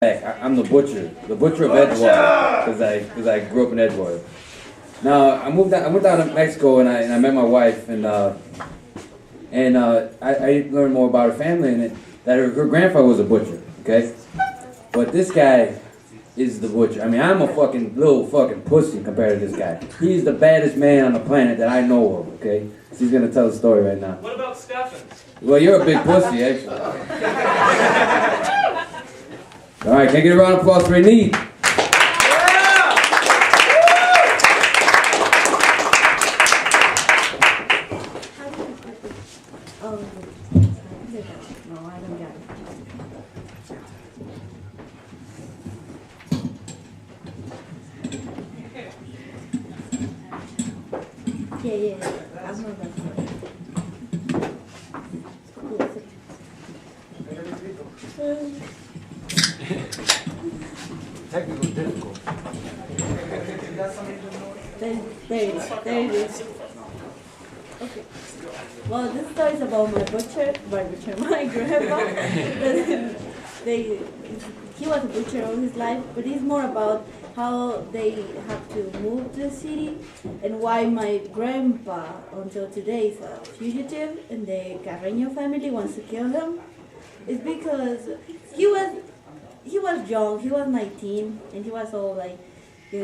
I'm the butcher of Edgewater, because I grew up in Edgewater. Now I went down to Mexico and I met my wife I learned more about her family and that her grandfather was a butcher. Okay, but this guy is the butcher. I mean, I'm a fucking little fucking pussy compared to this guy. He's the baddest man on the planet that I know of. Okay, so he's gonna tell the story right now. What about Stefan? Well, you're a big pussy, actually. All right, can I get a round of applause for Enid? Yeah. I know that story. Technical difficult. There it is. Okay. Well, this story is about my grandpa. He was a butcher all his life, but it's more about how they have to move to the city and why my grandpa until today is a fugitive and the Carreño family wants to kill him. It's because he was young, he was 19, and he was all like, he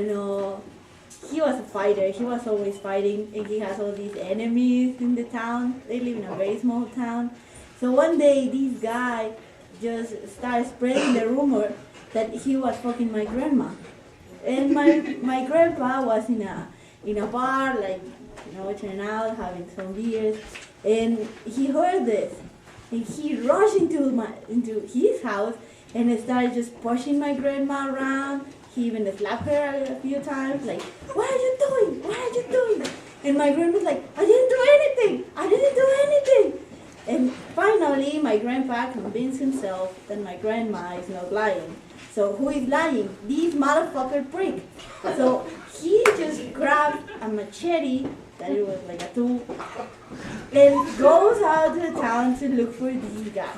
was a fighter, he was always fighting, and he has all these enemies in the town. They live in a very small town. So one day, this guy just started spreading the rumor that he was fucking my grandma. And my grandpa was in a bar, like, chilling out, having some beers, and he heard this. And he rushed into his house and started just pushing my grandma around. He even slapped her a few times, like, "What are you doing? What are you doing?" And my grandma was like, "I didn't do anything. I didn't do anything." And finally, my grandpa convinced himself that my grandma is not lying. So who is lying? This motherfucker prick. So he just grabbed a machete, that it was like a tool, and goes out to the town to look for this guy.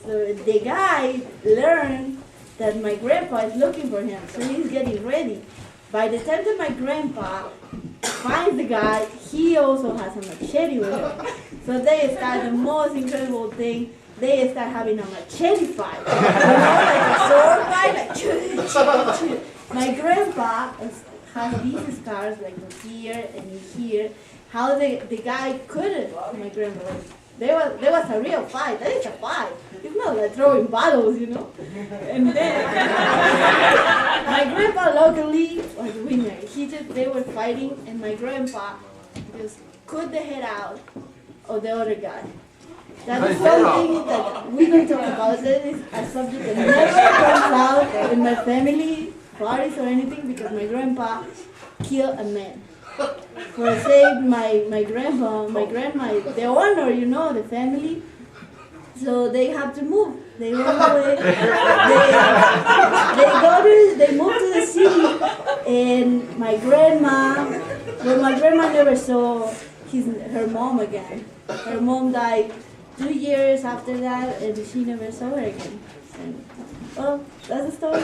So the guy learned that my grandpa is looking for him, so he's getting ready. By the time that my grandpa finds the guy, he also has a machete with him. So they start the most incredible thing. They start having a machete fight. Like a sword fight, like My grandpa has these scars like here and here. How the guy couldn't, my grandpa, like, there was a real fight. That is a fight. It's not like throwing bottles, And then my grandpa luckily was the winner. They were fighting, and my grandpa just cut the head out of the other guy. That is something that we don't talk about. That is a subject that never comes out in my family parties or anything, because my grandpa killed a man. For save my grandpa, my grandma, the honor, the family. So they have to move. They run away. They move to the city, and my grandma never saw her mom again. Her mom died 2 years after that, and she never saw her again. And, well, that's the story.